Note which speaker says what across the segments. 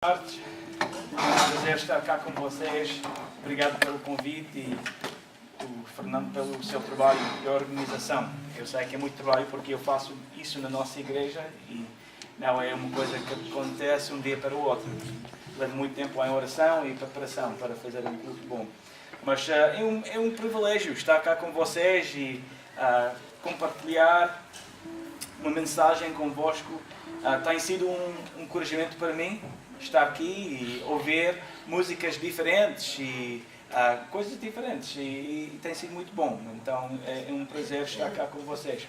Speaker 1: tarde, é um prazer estar cá com vocês. Obrigado pelo convite e o Fernando pelo seu trabalho de organização. Eu sei que é muito trabalho porque eu faço isso na nossa igreja e não é uma coisa que acontece um dia para o outro. Levo muito tempo em oração e preparação para fazer um culto bom. Mas é um privilégio estar cá com vocês e compartilhar uma mensagem convosco. Tem sido um encorajamento para mim estar aqui e ouvir músicas diferentes e coisas diferentes e tem sido muito bom. Então é um prazer estar cá com vocês.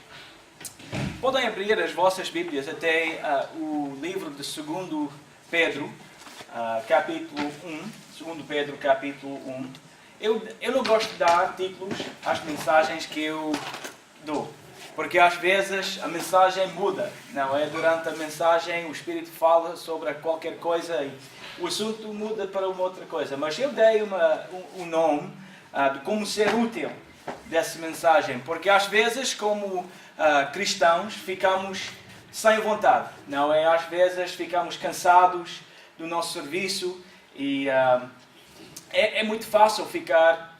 Speaker 1: Podem abrir as vossas Bíblias até o livro de 2 Pedro, capítulo 1. 2 Pedro, capítulo 1. Eu não gosto de dar títulos às mensagens que eu dou. Porque às vezes a mensagem muda, não é? Durante a mensagem o Espírito fala sobre qualquer coisa e o assunto muda para uma outra coisa. Mas eu dei um nome de como ser útil dessa mensagem. Porque às vezes, como cristãos, ficamos sem vontade, não é? Às vezes ficamos cansados do nosso serviço e é muito fácil ficar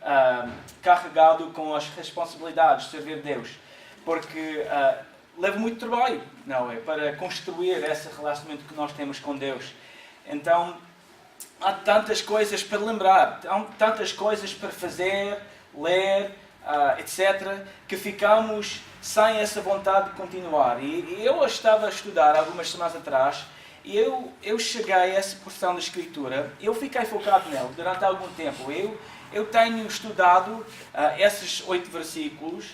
Speaker 1: carregado com as responsabilidades de servir Deus. Porque leva muito trabalho, não é? Para construir esse relacionamento que nós temos com Deus. Então, há tantas coisas para lembrar, tantas coisas para fazer, ler, etc., que ficamos sem essa vontade de continuar. E eu estava a estudar algumas semanas atrás e eu cheguei a essa porção da Escritura, eu fiquei focado nela durante algum tempo. Eu tenho estudado esses 8 versículos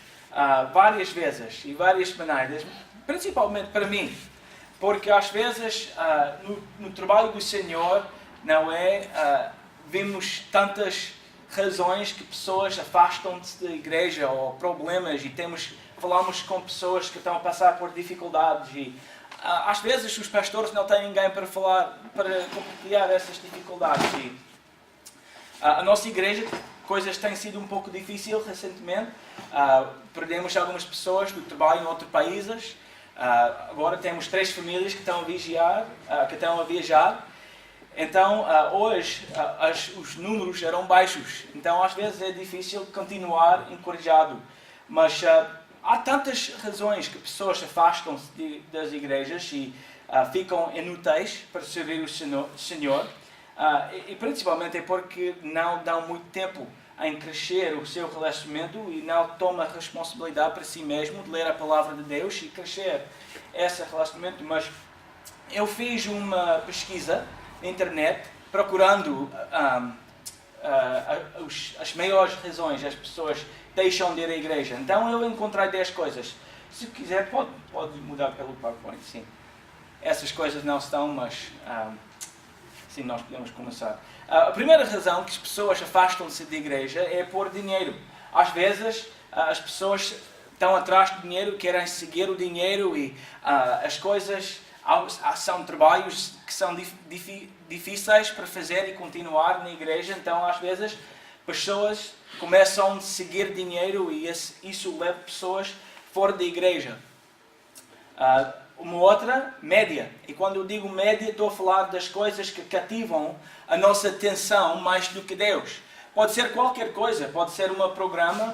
Speaker 1: várias vezes e várias maneiras, principalmente para mim, porque às vezes no trabalho do Senhor, não é, vemos tantas razões que pessoas afastam-se da igreja ou problemas e falamos com pessoas que estão a passar por dificuldades e às vezes os pastores não têm ninguém para falar, para compartilhar essas dificuldades e a nossa igreja, coisas têm sido um pouco difíceis recentemente. Perdemos algumas pessoas do trabalho em outros países. Agora temos 3 famílias que estão a viajar. Então, hoje, os números eram baixos. Então, às vezes é difícil continuar encorajado. Mas há tantas razões que pessoas afastam-se das igrejas e ficam inúteis para servir o Senhor. E principalmente é porque não dão muito tempo em crescer o seu relacionamento e não tomam a responsabilidade para si mesmo de ler a palavra de Deus e crescer esse relacionamento. Mas eu fiz uma pesquisa na internet procurando as maiores razões as pessoas deixam de ir à igreja. Então eu encontrei 10 coisas. Se quiser pode mudar pelo PowerPoint, sim. Essas coisas não estão, mas sim, nós podemos começar. A primeira razão que as pessoas afastam-se da igreja é por dinheiro. Às vezes as pessoas estão atrás do dinheiro, querem seguir o dinheiro e as coisas são trabalhos que são difíceis para fazer e continuar na igreja. Então às vezes pessoas começam a seguir dinheiro e isso leva pessoas fora da igreja. Uma outra, média. E quando eu digo média, estou a falar das coisas que cativam a nossa atenção mais do que Deus. Pode ser qualquer coisa. Pode ser um programa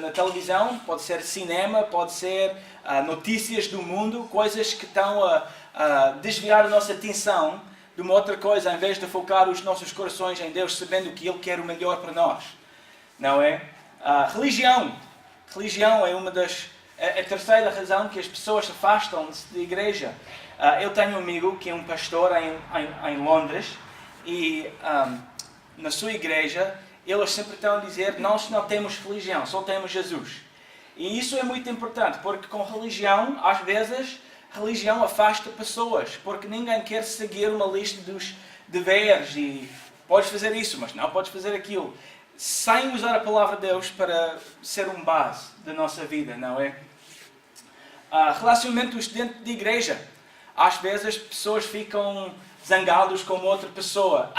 Speaker 1: na televisão, pode ser cinema, pode ser notícias do mundo, coisas que estão a desviar a nossa atenção de uma outra coisa, em vez de focar os nossos corações em Deus, sabendo que Ele quer o melhor para nós. Não é? Religião. Religião é uma das... A terceira razão que as pessoas afastam-se da igreja. Eu tenho um amigo que é um pastor em Londres e na sua igreja eles sempre estão a dizer nós não temos religião, só temos Jesus. E isso é muito importante porque com religião, às vezes, religião afasta pessoas porque ninguém quer seguir uma lista dos deveres e podes fazer isso, mas não podes fazer aquilo. Sem usar a palavra de Deus para ser um base da nossa vida, não é? Relacionamentos dentro de igreja. Às vezes as pessoas ficam zangadas com outra pessoa.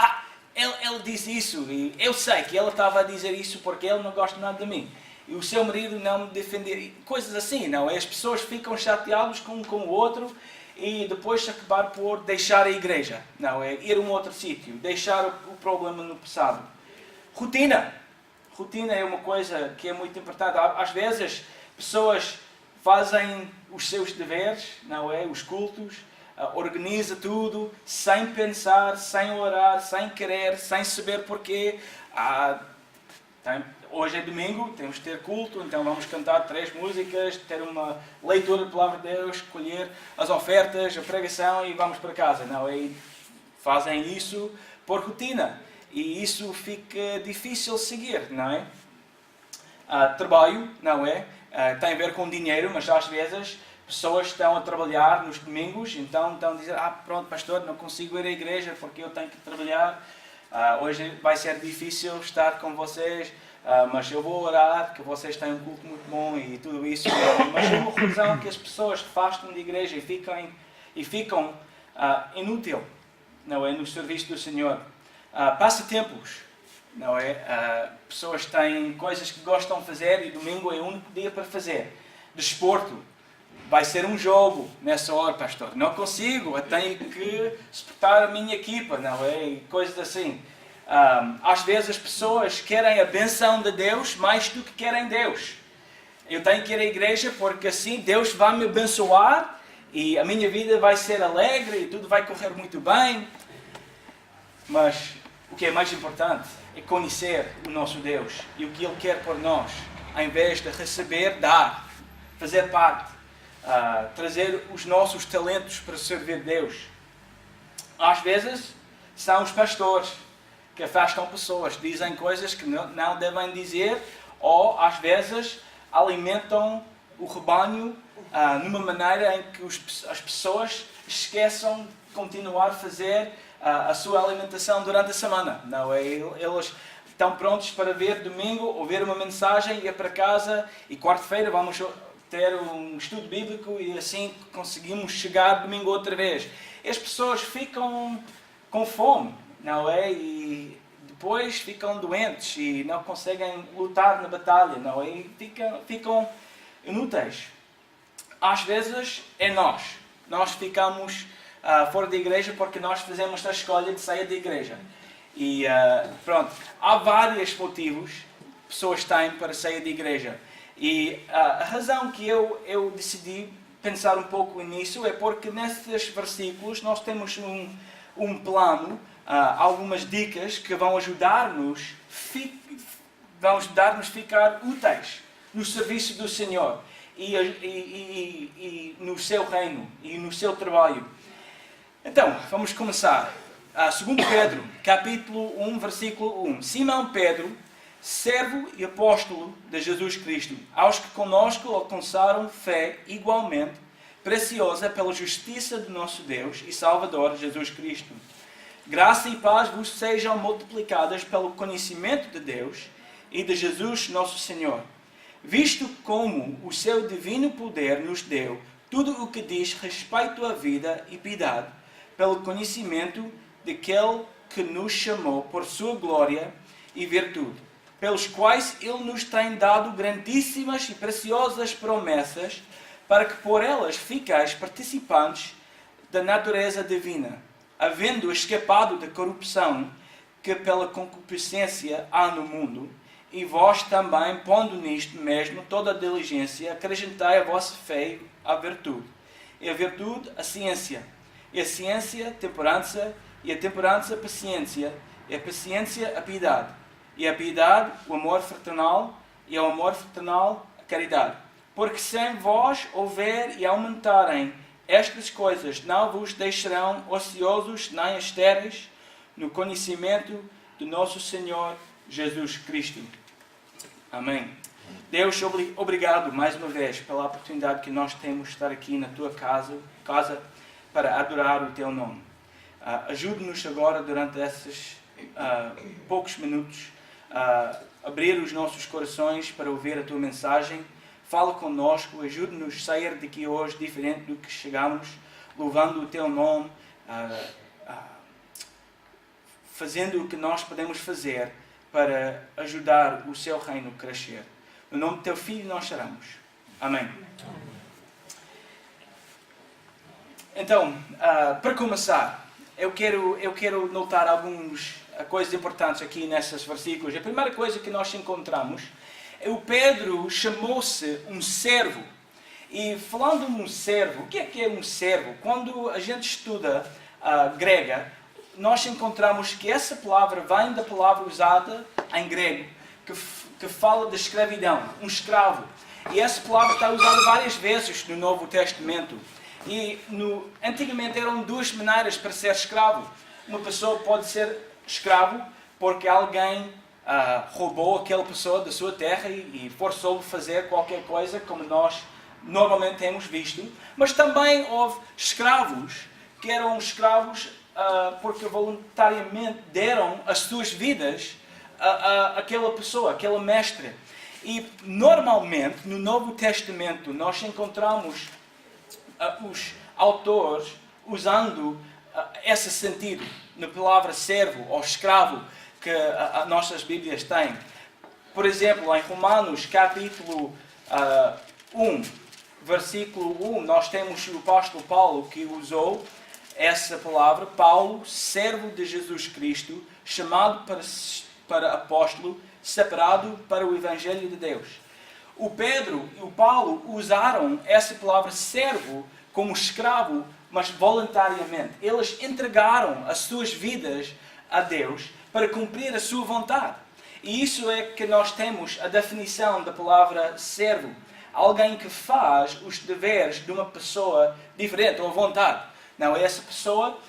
Speaker 1: Ele disse isso e eu sei que ela estava a dizer isso porque ele não gosta nada de mim. E o seu marido não me defende. Coisas assim, não é? As pessoas ficam chateadas com o outro e depois acabar por deixar a igreja, não é? Ir a um outro sítio, deixar o problema no passado. Rotina. Rotina é uma coisa que é muito importante. Às vezes, pessoas fazem os seus deveres, não é? Os cultos, organiza tudo, sem pensar, sem orar, sem querer, sem saber porquê. Hoje é domingo, temos de ter culto, então vamos cantar 3 músicas, ter uma leitura da Palavra de Deus, escolher as ofertas, a pregação e vamos para casa. Não é? E fazem isso por rotina e isso fica difícil seguir, não é? Trabalho, não é? Tem a ver com dinheiro, mas às vezes pessoas estão a trabalhar nos domingos, então estão a dizer, pronto, pastor, não consigo ir à igreja porque eu tenho que trabalhar, hoje vai ser difícil estar com vocês, mas eu vou orar, que vocês têm um culto muito bom e tudo isso. Mas é uma razão que as pessoas afastam da igreja e ficam inútil, não é? No serviço do Senhor. Passatempos, não é? Pessoas têm coisas que gostam de fazer e domingo é o único dia para fazer. Desporto. Vai ser um jogo nessa hora, pastor. Não consigo, eu tenho que suportar a minha equipa, não é? E coisas assim. Às vezes as pessoas querem a benção de Deus mais do que querem Deus. Eu tenho que ir à igreja porque assim Deus vai me abençoar e a minha vida vai ser alegre e tudo vai correr muito bem. Mas o que é mais importante é conhecer o nosso Deus e o que Ele quer por nós, ao invés de receber, dar, fazer parte, trazer os nossos talentos para servir Deus. Às vezes são os pastores que afastam pessoas, dizem coisas que não devem dizer, ou às vezes alimentam o rebanho numa maneira em que as pessoas esqueçam de continuar a fazer a sua alimentação durante a semana. Não é? Eles estão prontos para ver domingo, ouvir uma mensagem, ir para casa e quarta-feira vamos ter um estudo bíblico e assim conseguimos chegar domingo outra vez. As pessoas ficam com fome, não é? E depois ficam doentes e não conseguem lutar na batalha, não é? E ficam inúteis. Às vezes é nós. Nós ficamos fora da igreja porque nós fazemos a escolha de sair da igreja. E pronto, há vários motivos que pessoas têm para sair da igreja. E a razão que eu decidi pensar um pouco nisso é porque nesses versículos nós temos um plano, algumas dicas que vão ajudar-nos a ficar úteis no serviço do Senhor e no seu reino e no seu trabalho. Então, vamos começar. 2 Pedro, capítulo 1, versículo 1. Simão Pedro, servo e apóstolo de Jesus Cristo, aos que conosco alcançaram fé igualmente preciosa pela justiça de nosso Deus e Salvador Jesus Cristo. Graça e paz vos sejam multiplicadas pelo conhecimento de Deus e de Jesus nosso Senhor, visto como o seu divino poder nos deu tudo o que diz respeito à vida e piedade, pelo conhecimento daquele que nos chamou por sua glória e virtude, pelos quais Ele nos tem dado grandíssimas e preciosas promessas, para que por elas ficais participantes da natureza divina, havendo escapado da corrupção que pela concupiscência há no mundo, e vós também, pondo nisto mesmo toda a diligência, acrescentai a vossa fé à virtude, e a virtude a ciência, e a ciência a temperança, e a temperança a paciência, e a paciência a piedade, e a piedade o amor fraternal, e ao amor fraternal a caridade. Porque sem vós houver e aumentarem estas coisas, não vos deixarão ociosos nem estéreis no conhecimento do nosso Senhor Jesus Cristo. Amém. Deus, obrigado mais uma vez pela oportunidade que nós temos de estar aqui na tua casa para adorar o teu nome. Ajude-nos agora, durante esses poucos minutos, a abrir os nossos corações para ouvir a tua mensagem. Fala connosco, ajude-nos a sair daqui hoje diferente do que chegamos, louvando o teu nome, fazendo o que nós podemos fazer para ajudar o seu reino a crescer. No nome do teu Filho nós oramos. Amém. Então, para começar, eu quero notar algumas coisas importantes aqui nesses versículos. A primeira coisa que nós encontramos é o Pedro chamou-se um servo. E falando de um servo, o que é um servo? Quando a gente estuda grega, nós encontramos que essa palavra vem da palavra usada em grego, que fala de escravidão, um escravo. E essa palavra está usada várias vezes no Novo Testamento. E antigamente eram duas maneiras para ser escravo. Uma pessoa pode ser escravo porque alguém roubou aquela pessoa da sua terra e forçou-o a fazer qualquer coisa, como nós normalmente temos visto. Mas também houve escravos que eram escravos porque voluntariamente deram as suas vidas àquela pessoa, àquela mestre. E normalmente no Novo Testamento nós encontramos os autores usando esse sentido na palavra servo ou escravo que as nossas Bíblias têm. Por exemplo, em Romanos capítulo 1, versículo 1, nós temos o apóstolo Paulo que usou essa palavra, Paulo, servo de Jesus Cristo, chamado para apóstolo, separado para o Evangelho de Deus. O Pedro e o Paulo usaram essa palavra servo como escravo, mas voluntariamente. Eles entregaram as suas vidas a Deus para cumprir a sua vontade. E isso é que nós temos a definição da palavra servo. Alguém que faz os deveres de uma pessoa diferente, ou à vontade. Não, essa pessoa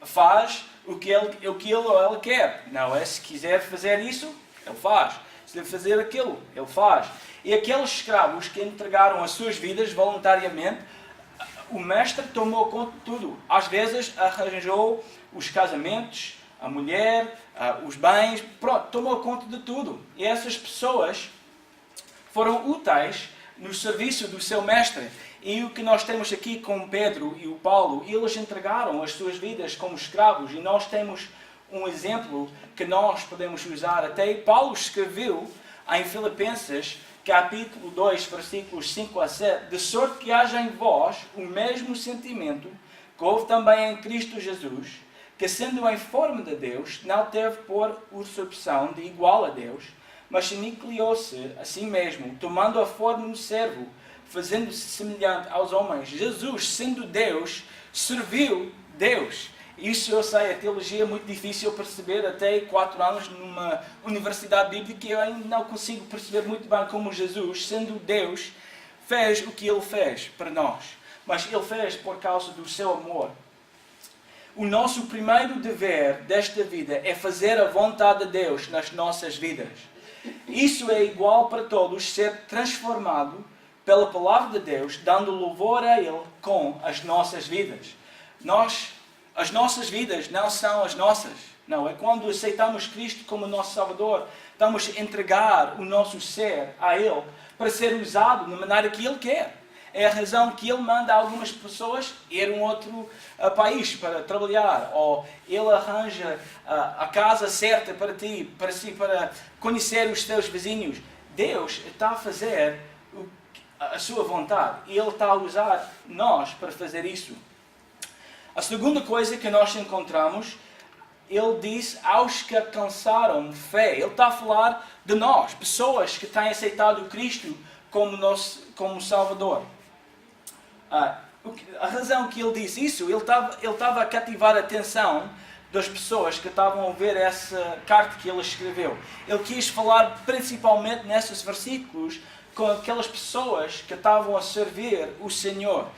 Speaker 1: faz o que ele ou ela quer. Não, se quiser fazer isso, ele faz. Se deve fazer aquilo, ele faz. E aqueles escravos que entregaram as suas vidas voluntariamente, o mestre tomou conta de tudo. Às vezes arranjou os casamentos, a mulher, os bens, pronto, tomou conta de tudo. E essas pessoas foram úteis no serviço do seu mestre. E o que nós temos aqui com Pedro e o Paulo, eles entregaram as suas vidas como escravos. E nós temos um exemplo que nós podemos usar. Até Paulo escreveu em Filipenses, capítulo 2, versículos 5 a 7, de sorte que haja em vós o mesmo sentimento que houve também em Cristo Jesus, que sendo em forma de Deus, não teve por usurpação de igual a Deus, mas aniquilou-se a si mesmo, tomando a forma de servo, fazendo-se semelhante aos homens. Jesus, sendo Deus, serviu Deus. Isso eu sei, a teologia é muito difícil perceber, até 4 anos numa universidade bíblica, eu ainda não consigo perceber muito bem como Jesus, sendo Deus, fez o que Ele fez para nós. Mas Ele fez por causa do seu amor. O nosso primeiro dever desta vida é fazer a vontade de Deus nas nossas vidas. Isso é igual para todos, ser transformado pela palavra de Deus, dando louvor a Ele com as nossas vidas. As nossas vidas não são as nossas. Não, é quando aceitamos Cristo como nosso Salvador, estamos a entregar o nosso ser a Ele para ser usado na maneira que Ele quer. É a razão que Ele manda algumas pessoas ir a um outro país para trabalhar, ou Ele arranja a casa certa para ti, para conhecer os teus vizinhos. Deus está a fazer a sua vontade e Ele está a usar nós para fazer isso. A segunda coisa que nós encontramos, Ele diz aos que alcançaram fé. Ele está a falar de nós, pessoas que têm aceitado Cristo como Salvador. A razão que ele disse isso, ele estava a cativar a atenção das pessoas que estavam a ver essa carta que ele escreveu. Ele quis falar principalmente nesses versículos com aquelas pessoas que estavam a servir o Senhor.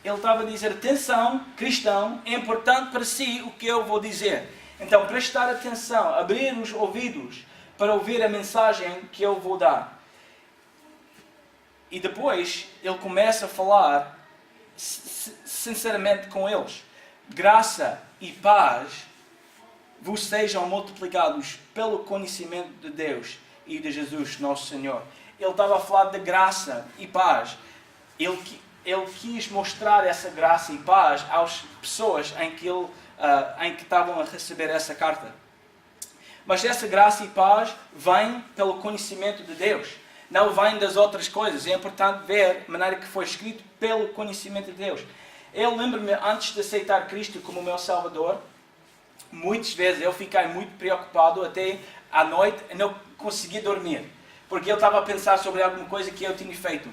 Speaker 1: Ele estava a dizer, atenção, cristão, é importante para si o que eu vou dizer. Então, prestar atenção, abrir os ouvidos para ouvir a mensagem que eu vou dar. E depois, ele começa a falar sinceramente com eles. Graça e paz vos sejam multiplicados pelo conhecimento de Deus e de Jesus, nosso Senhor. Ele estava a falar de graça e paz. Ele quis mostrar essa graça e paz às pessoas em que estavam a receber essa carta. Mas essa graça e paz vem pelo conhecimento de Deus. Não vem das outras coisas. É importante ver a maneira que foi escrito pelo conhecimento de Deus. Eu lembro-me, antes de aceitar Cristo como meu Salvador, muitas vezes eu fiquei muito preocupado até à noite e não conseguia dormir. Porque eu estava a pensar sobre alguma coisa que eu tinha feito.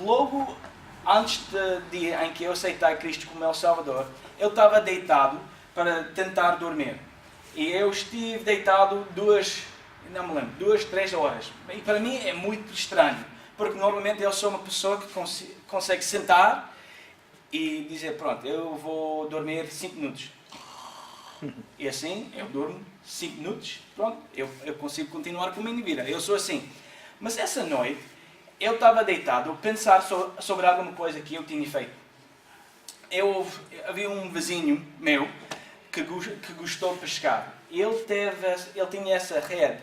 Speaker 1: Logo antes do dia em que eu aceitei Cristo como meu Salvador, eu estava deitado para tentar dormir. E eu estive deitado 2, 3 horas. E para mim é muito estranho. Porque normalmente eu sou uma pessoa que consegue sentar e dizer, pronto, eu vou dormir 5 minutos. E assim, eu durmo 5 minutos, pronto, eu consigo continuar com a minha vida. Eu sou assim. Mas essa noite, eu estava deitado a pensar sobre alguma coisa que eu tinha feito. Havia um vizinho meu que gostou de pescar. E ele tinha essa rede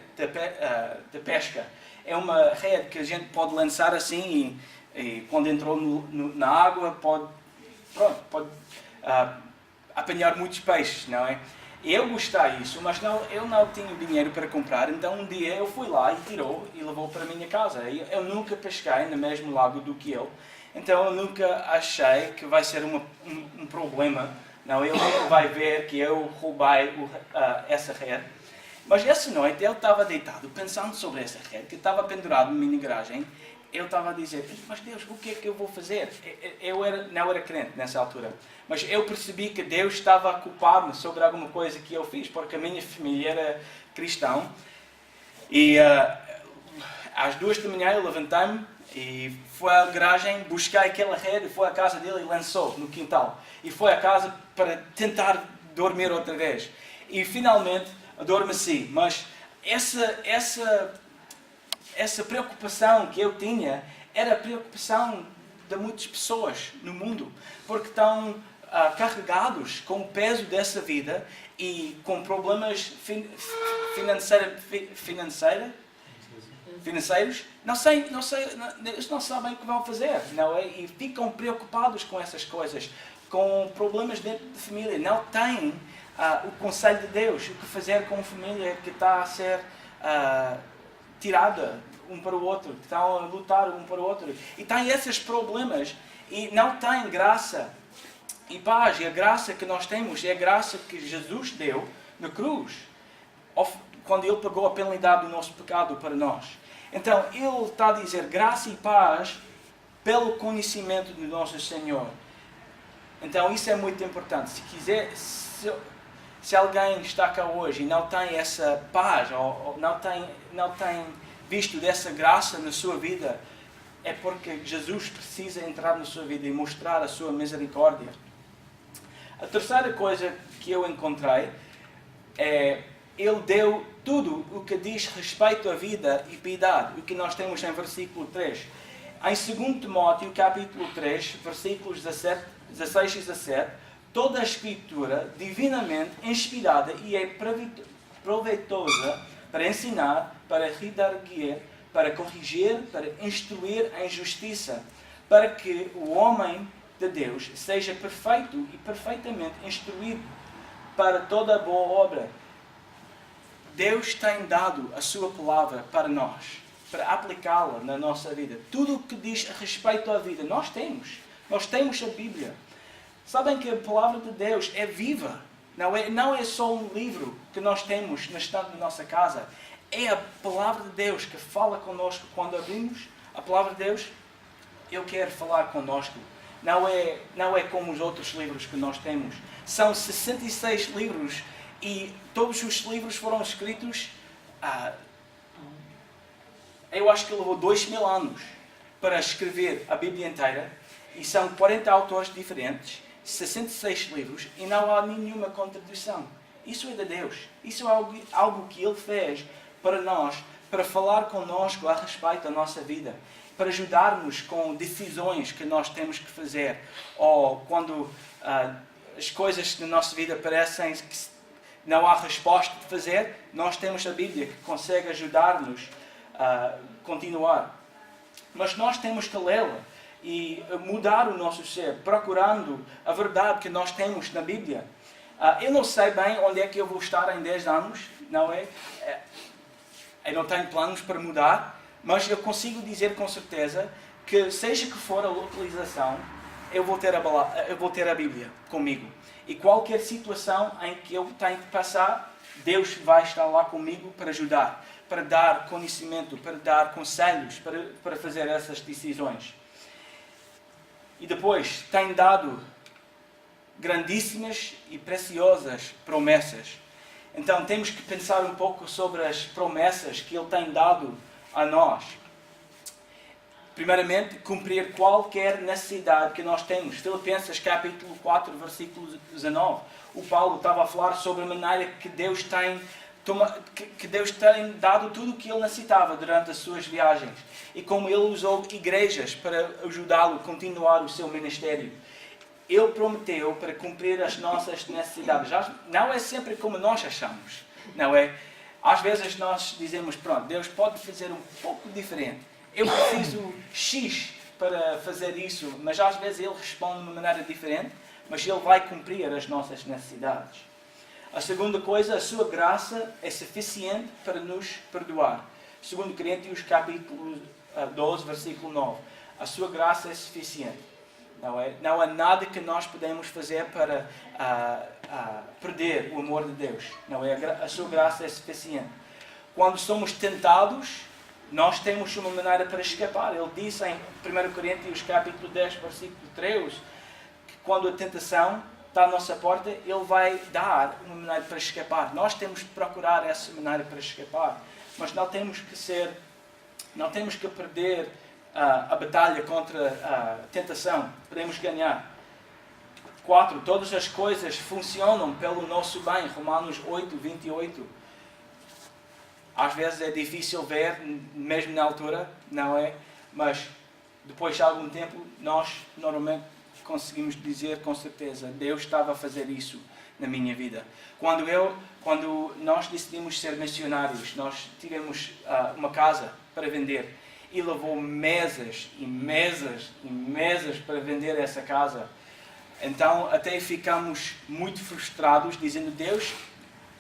Speaker 1: de pesca. É uma rede que a gente pode lançar assim e quando entrou na água pode apanhar muitos peixes, não é? Eu gostei disso, mas eu não tinha dinheiro para comprar, então um dia eu fui lá e tirou e levou para a minha casa. Eu nunca pesquei no mesmo lago do que ele, então eu nunca achei que vai ser um problema. Não, ele vai ver que eu roubei essa rede. Mas essa noite eu estava deitado pensando sobre essa rede, que estava pendurado na minha garagem. Eu estava a dizer, mas Deus, o que é que eu vou fazer? Eu não era crente nessa altura, mas eu percebi que Deus estava a culpar-me sobre alguma coisa que eu fiz, porque a minha família era cristã. E às 2 da manhã eu levantei-me e fui à garagem, busquei aquela rede, fui à casa dele e lançou no quintal. E fui à casa para tentar dormir outra vez. E finalmente adormeci, mas essa preocupação que eu tinha era a preocupação de muitas pessoas no mundo, porque estão carregados com o peso dessa vida e com problemas financeiros, eles não sabem o que vão fazer, não é? E ficam preocupados com essas coisas, com problemas dentro da família, não têm o conselho de Deus, o que fazer com uma família que está a ser tirada um para o outro, que estão a lutar um para o outro. E têm esses problemas e não têm graça e paz. E a graça que nós temos é a graça que Jesus deu na cruz, quando Ele pagou a penalidade do nosso pecado para nós. Então, Ele está a dizer graça e paz pelo conhecimento do nosso Senhor. Então, isso é muito importante. Se alguém está cá hoje e não tem essa paz, ou não tem visto dessa graça na sua vida, é porque Jesus precisa entrar na sua vida e mostrar a sua misericórdia. A terceira coisa que eu encontrei é, Ele deu tudo o que diz respeito à vida e piedade, o que nós temos em versículo 3. Em 2 Timóteo, capítulo 3, versículos 16 e 17, toda a Escritura, divinamente inspirada e é proveitosa para ensinar, para redarguir, para corrigir, para instruir em justiça, para que o homem de Deus seja perfeito e perfeitamente instruído para toda a boa obra. Deus tem dado a sua palavra para nós, para aplicá-la na nossa vida. Tudo o que diz a respeito à vida, nós temos. Nós temos a Bíblia. Sabem que a palavra de Deus é viva. Não é só um livro que nós temos na estante da nossa casa. É a palavra de Deus que fala connosco quando abrimos a palavra de Deus. Ele quer falar connosco. Não é como os outros livros que nós temos. São 66 livros e todos os livros foram escritos, eu acho que levou 2000 anos para escrever a Bíblia inteira. E são 40 autores diferentes, 66 livros, e não há nenhuma contradição. Isso é de Deus. Isso é algo que Ele fez para nós, para falar connosco a respeito da nossa vida, para ajudar-nos com decisões que nós temos que fazer, ou quando as coisas na nossa vida parecem que não há resposta de fazer, nós temos a Bíblia que consegue ajudar-nos a continuar. Mas nós temos que lê-la e mudar o nosso ser, procurando a verdade que nós temos na Bíblia. Eu não sei bem onde é que eu vou estar em 10 anos, não é? Eu não tenho planos para mudar, mas eu consigo dizer com certeza que, seja que for a localização, eu vou ter a Bíblia comigo. E qualquer situação em que eu tenho que passar, Deus vai estar lá comigo para ajudar, para dar conhecimento, para dar conselhos, para fazer essas decisões. E depois, tem dado grandíssimas e preciosas promessas. Então, temos que pensar um pouco sobre as promessas que Ele tem dado a nós. Primeiramente, cumprir qualquer necessidade que nós temos. Filipenses capítulo 4, versículo 19. O Paulo estava a falar sobre a maneira que Deus tem dado tudo o que ele necessitava durante as suas viagens. E como ele usou igrejas para ajudá-lo a continuar o seu ministério. Ele prometeu para cumprir as nossas necessidades. Não é sempre como nós achamos. Não é? Às vezes nós dizemos, pronto, Deus pode fazer um pouco diferente. Eu preciso X para fazer isso, mas às vezes Ele responde de uma maneira diferente, mas Ele vai cumprir as nossas necessidades. A segunda coisa, a sua graça é suficiente para nos perdoar. 2 Coríntios capítulo 12, versículo 9. A sua graça é suficiente. Não há nada que nós podemos fazer para perder o amor de Deus. A sua graça é suficiente. Quando somos tentados, nós temos uma maneira para escapar. Ele disse em 1 Coríntios capítulo 10, versículo 3, que quando a tentação está à nossa porta, Ele vai dar uma maneira para escapar. Nós temos que procurar essa maneira para escapar. Mas não temos que perder a batalha contra a tentação. Podemos ganhar. 4. Todas as coisas funcionam pelo nosso bem. Romanos 8, 28. Às vezes é difícil ver, mesmo na altura, não é? Mas depois de algum tempo, nós normalmente conseguimos dizer com certeza, Deus estava a fazer isso na minha vida. Quando nós decidimos ser missionários, nós tivemos uma casa para vender e levou meses e meses e meses para vender essa casa. Então até ficamos muito frustrados, dizendo, Deus,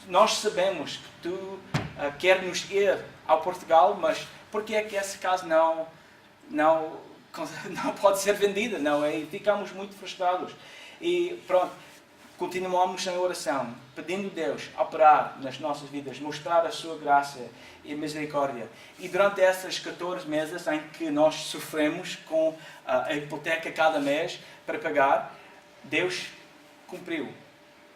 Speaker 1: nós sabemos que Tu quer-nos ir ao Portugal, mas por que é que essa casa não pode ser vendida? Não é? E ficamos muito frustrados. E pronto, continuamos em oração, pedindo a Deus operar nas nossas vidas, mostrar a sua graça e misericórdia. E durante essas 14 meses em que nós sofremos com a hipoteca cada mês para pagar, Deus cumpriu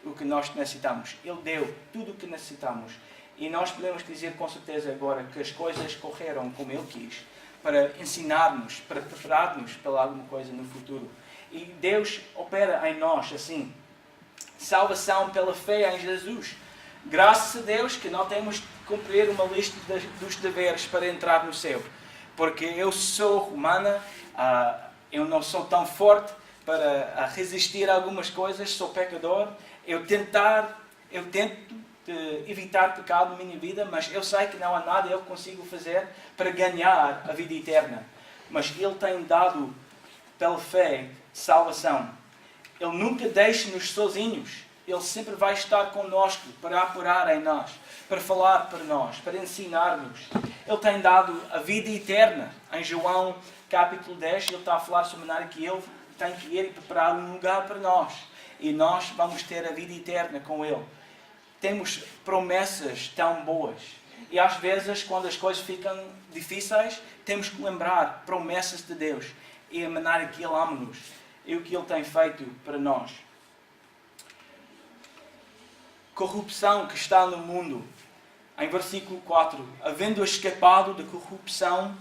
Speaker 1: o que nós necessitamos. Ele deu tudo o que necessitamos. E nós podemos dizer com certeza agora que as coisas correram como Ele quis, para ensinar-nos, para preparar-nos para alguma coisa no futuro. E Deus opera em nós assim. Salvação pela fé em Jesus. Graças a Deus que não temos que cumprir uma lista dos deveres para entrar no céu. Porque eu sou humana, eu não sou tão forte para resistir a algumas coisas, sou pecador. Eu tento evitar pecado na minha vida, mas eu sei que não há nada eu consigo fazer para ganhar a vida eterna. Mas Ele tem dado, pela fé, salvação. Ele nunca deixa-nos sozinhos. Ele sempre vai estar connosco para apurar em nós, para falar para nós, para ensinar-nos. Ele tem dado a vida eterna. Em João capítulo 10, Ele está a falar sobre a maneira que Ele tem que ir e preparar um lugar para nós. E nós vamos ter a vida eterna com Ele. Temos promessas tão boas. E às vezes, quando as coisas ficam difíceis, temos que lembrar promessas de Deus. E a maneira que Ele ama-nos. E o que Ele tem feito para nós. Corrupção que está no mundo. Em versículo 4. Havendo escapado da corrupção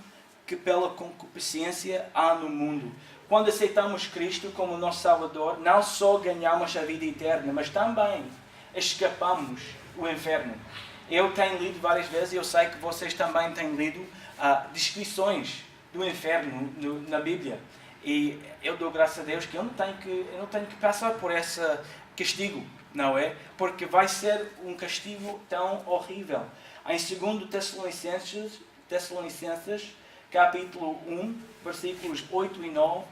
Speaker 1: que pela concupiscência há no mundo. Quando aceitamos Cristo como nosso Salvador, não só ganhamos a vida eterna, mas também escapamos o inferno. Eu tenho lido várias vezes, e eu sei que vocês também têm lido descrições do inferno na Bíblia. E eu dou graças a Deus que eu não tenho que passar por esse castigo, não é? Porque vai ser um castigo tão horrível. Em 2 Tessalonicenses, capítulo 1, versículos 8 e 9,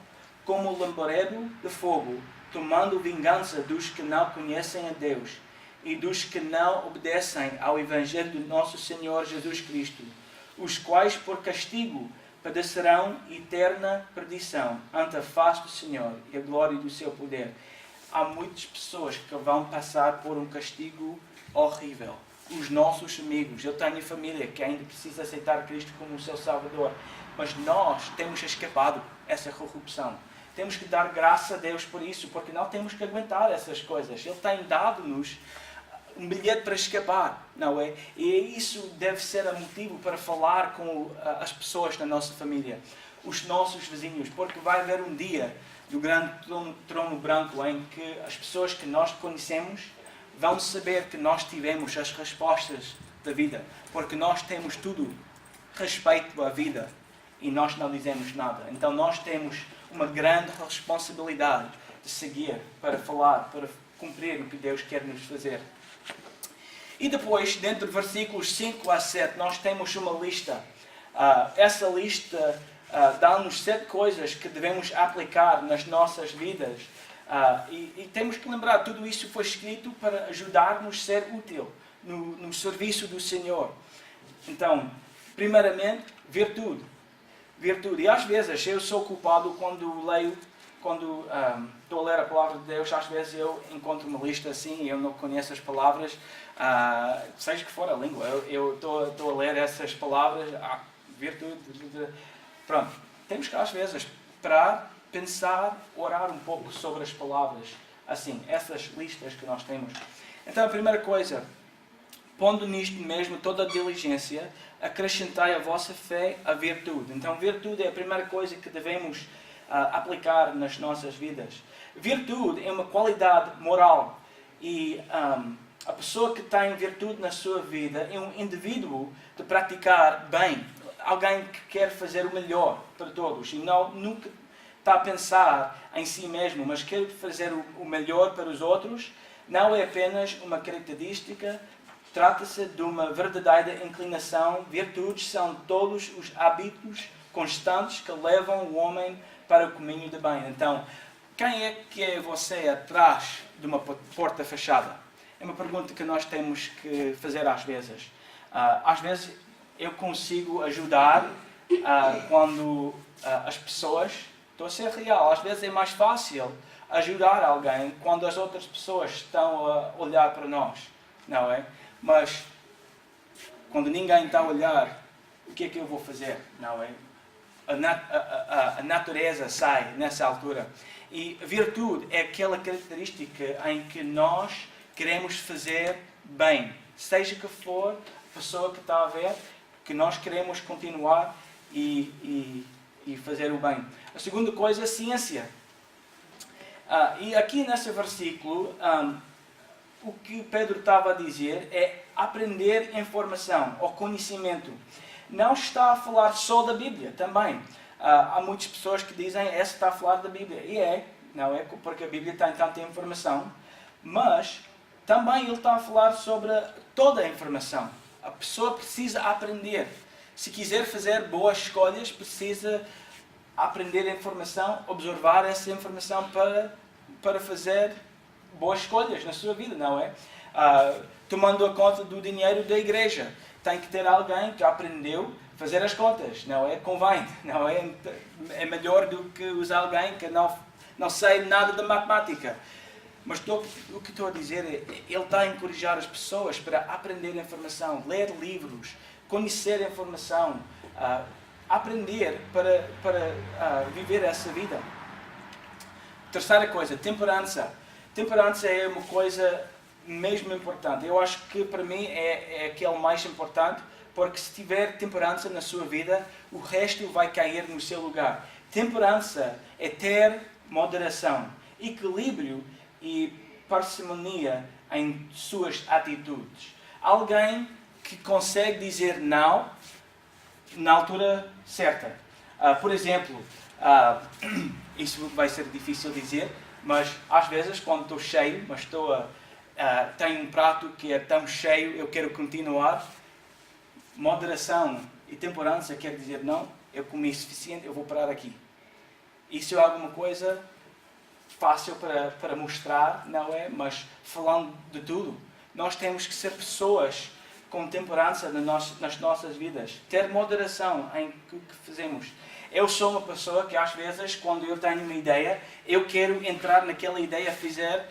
Speaker 1: como labaredo de fogo, tomando vingança dos que não conhecem a Deus e dos que não obedecem ao Evangelho do nosso Senhor Jesus Cristo, os quais por castigo padecerão eterna perdição ante a face do Senhor e a glória do seu poder. Há muitas pessoas que vão passar por um castigo horrível. Os nossos amigos, eu tenho família que ainda precisa aceitar Cristo como o seu Salvador, mas nós temos escapado essa corrupção. Temos que dar graça a Deus por isso, porque não temos que aguentar essas coisas. Ele tem dado-nos um bilhete para escapar, não é? E isso deve ser o motivo para falar com as pessoas da nossa família, os nossos vizinhos, porque vai haver um dia do grande trono branco em que as pessoas que nós conhecemos vão saber que nós tivemos as respostas da vida, porque nós temos tudo respeito à vida e nós não dizemos nada. Então nós temos uma grande responsabilidade de seguir, para falar, para cumprir o que Deus quer nos fazer. E depois, dentro de versículos 5 a 7, nós temos uma lista. Essa lista dá-nos 7 coisas que devemos aplicar nas nossas vidas. E temos que lembrar, tudo isso foi escrito para ajudar-nos a ser útil no serviço do Senhor. Então, primeiramente, virtude. Virtude. E às vezes eu sou culpado quando estou a ler a palavra de Deus, às vezes eu encontro uma lista assim e eu não conheço as palavras, seja que for a língua, eu estou a ler essas palavras, virtude, pronto. Temos que às vezes parar, pensar, orar um pouco sobre as palavras, assim, essas listas que nós temos. Então a primeira coisa, pondo nisto mesmo toda a diligência, acrescentai a vossa fé a virtude. Então virtude é a primeira coisa que devemos aplicar nas nossas vidas. Virtude é uma qualidade moral e a pessoa que tem virtude na sua vida é um indivíduo de praticar bem, alguém que quer fazer o melhor para todos e nunca está a pensar em si mesmo, mas quer fazer o melhor para os outros. Não é apenas uma característica, trata-se de uma verdadeira inclinação. Virtudes são todos os hábitos constantes que levam o homem para o caminho de bem. Então, quem é que é você atrás de uma porta fechada? É uma pergunta que nós temos que fazer às vezes. Às vezes eu consigo ajudar quando as pessoas... Estou a ser real. Às vezes é mais fácil ajudar alguém quando as outras pessoas estão a olhar para nós. Não é? Mas quando ninguém está a olhar, o que é que eu vou fazer? Não é? A natureza sai nessa altura. E virtude é aquela característica em que nós queremos fazer bem. Seja que for a pessoa que está a ver, que nós queremos continuar e fazer o bem. A segunda coisa é ciência. E aqui nesse versículo, o que Pedro estava a dizer é aprender informação ou conhecimento. Não está a falar só da Bíblia, também. Há muitas pessoas que dizem que essa está a falar da Bíblia. E não é porque a Bíblia tem tanta informação, mas também ele está a falar sobre toda a informação. A pessoa precisa aprender. Se quiser fazer boas escolhas, precisa aprender a informação, observar essa informação para fazer boas escolhas na sua vida, não é? Tomando a conta do dinheiro da igreja. Tem que ter alguém que aprendeu a fazer as contas, não é? Convém, não é? É melhor do que usar alguém que não sei nada de matemática. Mas o que estou a dizer é, ele está a encorajar as pessoas para aprender a informação, ler livros, conhecer a informação, aprender para viver essa vida. Terceira coisa, temperança. Temperança é uma coisa mesmo importante. Eu acho que para mim é aquele mais importante, porque se tiver temperança na sua vida, o resto vai cair no seu lugar. Temperança é ter moderação, equilíbrio e parcimonia em suas atitudes. Alguém que consegue dizer não na altura certa. Por exemplo, isso vai ser difícil dizer, mas às vezes quando estou cheio, mas tenho um prato que é tão cheio, eu quero continuar. Moderação e temperança quer dizer não, eu comi suficiente, eu vou parar aqui. Isso é alguma coisa fácil para mostrar, não é? Mas falando de tudo, nós temos que ser pessoas com temperança nas nossas vidas. Ter moderação em o que fazemos. Eu sou uma pessoa que às vezes, quando eu tenho uma ideia, eu quero entrar naquela ideia, fazer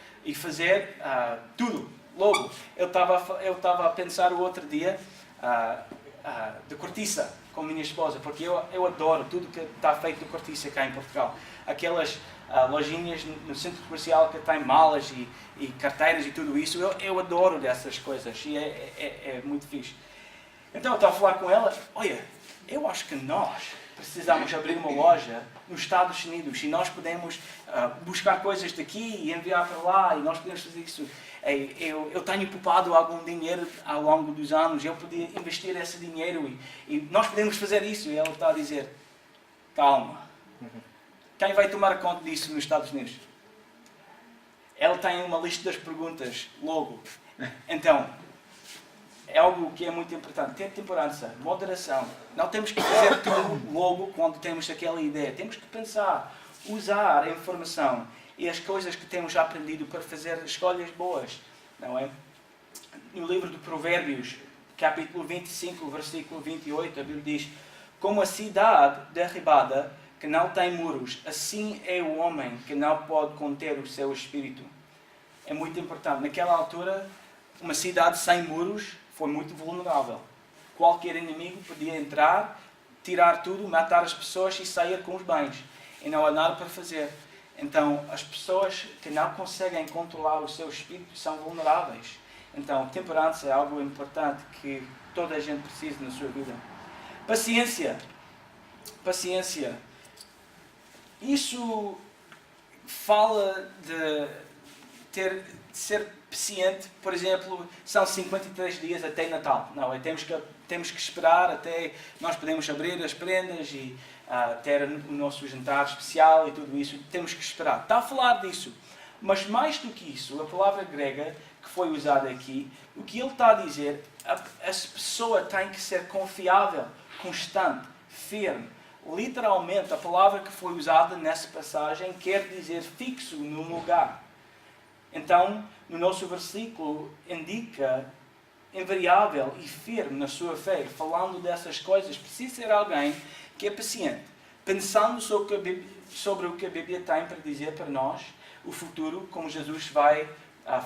Speaker 1: tudo, logo. Eu estava a pensar o outro dia de cortiça com a minha esposa, porque eu adoro tudo que está feito de cortiça cá em Portugal. Aquelas lojinhas no centro comercial que têm malas e carteiras e tudo isso, eu adoro dessas coisas e é muito fixe. Então eu estava a falar com ela, olha, eu acho que nós precisamos abrir uma loja nos Estados Unidos e nós podemos buscar coisas daqui e enviar para lá e nós podemos fazer isso. Eu tenho poupado algum dinheiro ao longo dos anos, eu podia investir esse dinheiro e nós podemos fazer isso. E ela está a dizer, calma, quem vai tomar conta disso nos Estados Unidos? Ela tem uma lista das perguntas logo. Então, é algo que é muito importante. Ter temperança, moderação. Não temos que fazer tudo logo quando temos aquela ideia. Temos que pensar, usar a informação e as coisas que temos aprendido para fazer escolhas boas. Não é? No livro de Provérbios, capítulo 25, versículo 28, a Bíblia diz: como a cidade derribada que não tem muros, assim é o homem que não pode conter o seu espírito. É muito importante. Naquela altura, uma cidade sem muros foi muito vulnerável. Qualquer inimigo podia entrar, tirar tudo, matar as pessoas e sair com os bens. E não há nada para fazer. Então, as pessoas que não conseguem controlar o seu espírito são vulneráveis. Então, temperança é algo importante que toda a gente precisa na sua vida. Paciência. Paciência. Isso fala de ser paciente. Por exemplo, são 53 dias até Natal. Não, temos que esperar até nós podemos abrir as prendas e ter o nosso jantar especial e tudo isso. Temos que esperar. Está a falar disso. Mas mais do que isso, a palavra grega que foi usada aqui, o que ele está a dizer, essa pessoa tem que ser confiável, constante, firme. Literalmente, a palavra que foi usada nessa passagem quer dizer fixo num lugar. Então, no nosso versículo, indica invariável e firme na sua fé, falando dessas coisas. Precisa ser alguém que é paciente, pensando sobre o que a Bíblia tem para dizer para nós, o futuro, como Jesus vai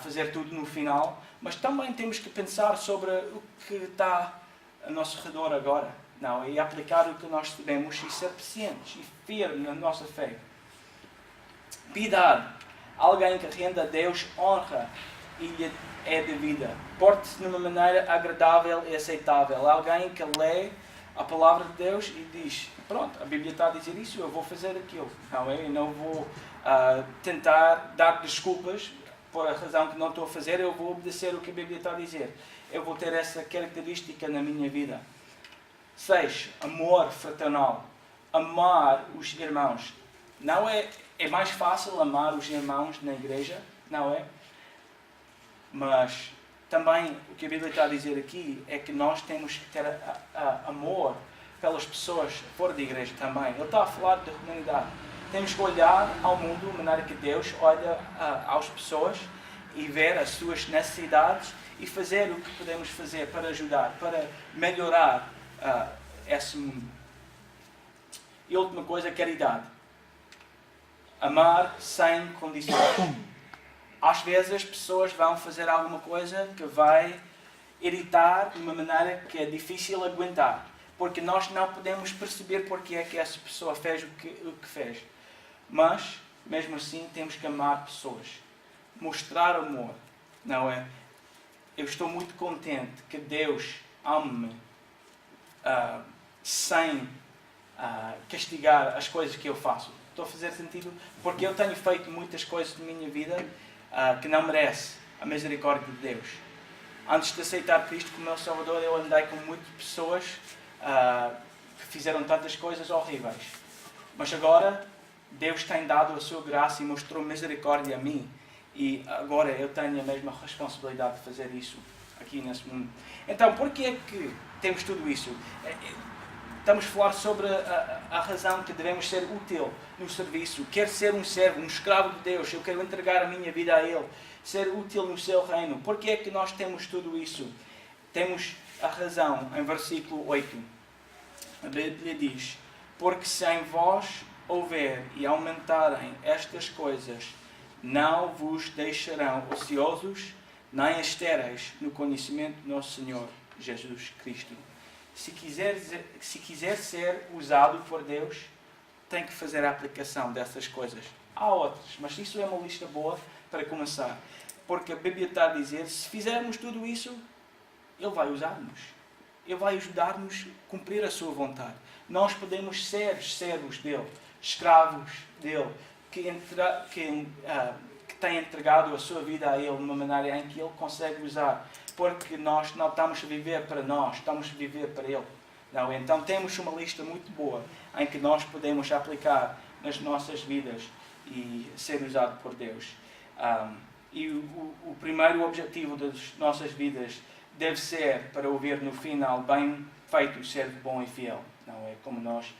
Speaker 1: fazer tudo no final, mas também temos que pensar sobre o que está ao nosso redor agora, não, e aplicar o que nós sabemos e ser pacientes e firme na nossa fé. Piedade. Alguém que rende a Deus honra e lhe é devida. Porte-se de uma maneira agradável e aceitável. Alguém que lê a palavra de Deus e diz, pronto, a Bíblia está a dizer isso, eu vou fazer aquilo. Não, eu não vou tentar dar desculpas por a razão que não estou a fazer, eu vou obedecer o que a Bíblia está a dizer. Eu vou ter essa característica na minha vida. 6. Amor fraternal. Amar os irmãos. Não é mais fácil amar os irmãos na igreja, não é? Mas também o que a Bíblia está a dizer aqui é que nós temos que ter amor pelas pessoas fora da igreja também. Ele está a falar da humanidade. Temos que olhar ao mundo de maneira que Deus olha às pessoas e ver as suas necessidades e fazer o que podemos fazer para ajudar, para melhorar esse mundo. E a última coisa, caridade. Amar sem condições. Às vezes as pessoas vão fazer alguma coisa que vai irritar de uma maneira que é difícil aguentar. Porque nós não podemos perceber porque é que essa pessoa fez o que fez. Mas, mesmo assim, temos que amar pessoas. Mostrar amor. Não é? Eu estou muito contente que Deus ame-me sem castigar as coisas que eu faço. Estou a fazer sentido? Porque eu tenho feito muitas coisas na minha vida que não merece a misericórdia de Deus. Antes de aceitar Cristo como meu Salvador, eu andei com muitas pessoas que fizeram tantas coisas horríveis. Mas agora, Deus tem dado a sua graça e mostrou misericórdia a mim. E agora eu tenho a mesma responsabilidade de fazer isso aqui nesse mundo. Então, por que é que temos tudo isso? Estamos a falar sobre a razão que devemos ser útil no serviço. Quero ser um servo, um escravo de Deus. Eu quero entregar a minha vida a Ele. Ser útil no seu reino. Por que é que nós temos tudo isso? temos a razão em versículo 8. A Bíblia diz: porque se em vós houver e aumentarem estas coisas, não vos deixarão ociosos, nem estéreis no conhecimento do nosso Senhor Jesus Cristo. Se quiser ser usado por Deus, tem que fazer a aplicação dessas coisas. Há outras, mas isso é uma lista boa para começar. Porque a Bíblia está a dizer, se fizermos tudo isso, Ele vai usar-nos. Ele vai ajudar-nos a cumprir a sua vontade. Nós podemos ser servos dEle, escravos dEle, que tem entregado a sua vida a Ele de uma maneira em que Ele consegue usar. Porque nós não estamos a viver para nós, estamos a viver para Ele. Não, então temos uma lista muito boa em que nós podemos aplicar nas nossas vidas e ser usado por Deus. E o primeiro objetivo das nossas vidas deve ser para ouvir no final: bem feito, servo bom e fiel. Não é como nós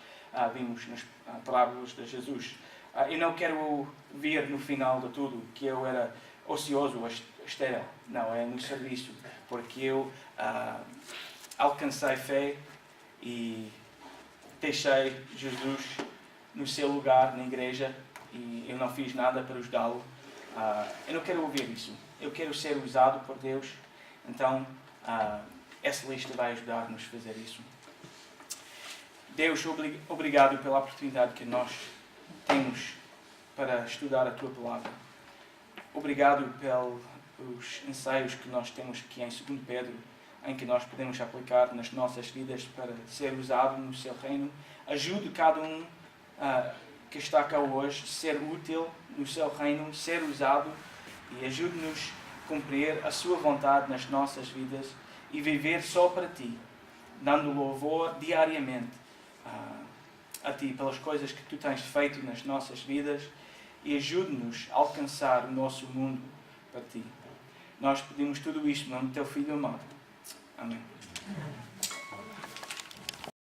Speaker 1: vimos nas parábolas de Jesus. Eu não quero ouvir no final de tudo que eu era ocioso ou estéril. Não, é no serviço. Porque eu alcancei fé e deixei Jesus no seu lugar na igreja e eu não fiz nada para ajudá-lo. Eu não quero ouvir isso. Eu quero ser usado por Deus. Então, essa lista vai ajudar-nos a fazer isso. Deus, obrigado pela oportunidade que nós temos para estudar a Tua Palavra. Obrigado pelos ensaios que nós temos aqui em 2 Pedro, em que nós podemos aplicar nas nossas vidas para ser usado no Seu reino. Ajude cada um que está cá hoje a ser útil no Seu reino, ser usado, e ajude-nos a cumprir a Sua vontade nas nossas vidas e viver só para Ti, dando louvor diariamente a Ti pelas coisas que Tu tens feito nas nossas vidas, e ajude-nos a alcançar o nosso mundo para Ti. Nós pedimos tudo isto no nome do Teu Filho amado. Amém.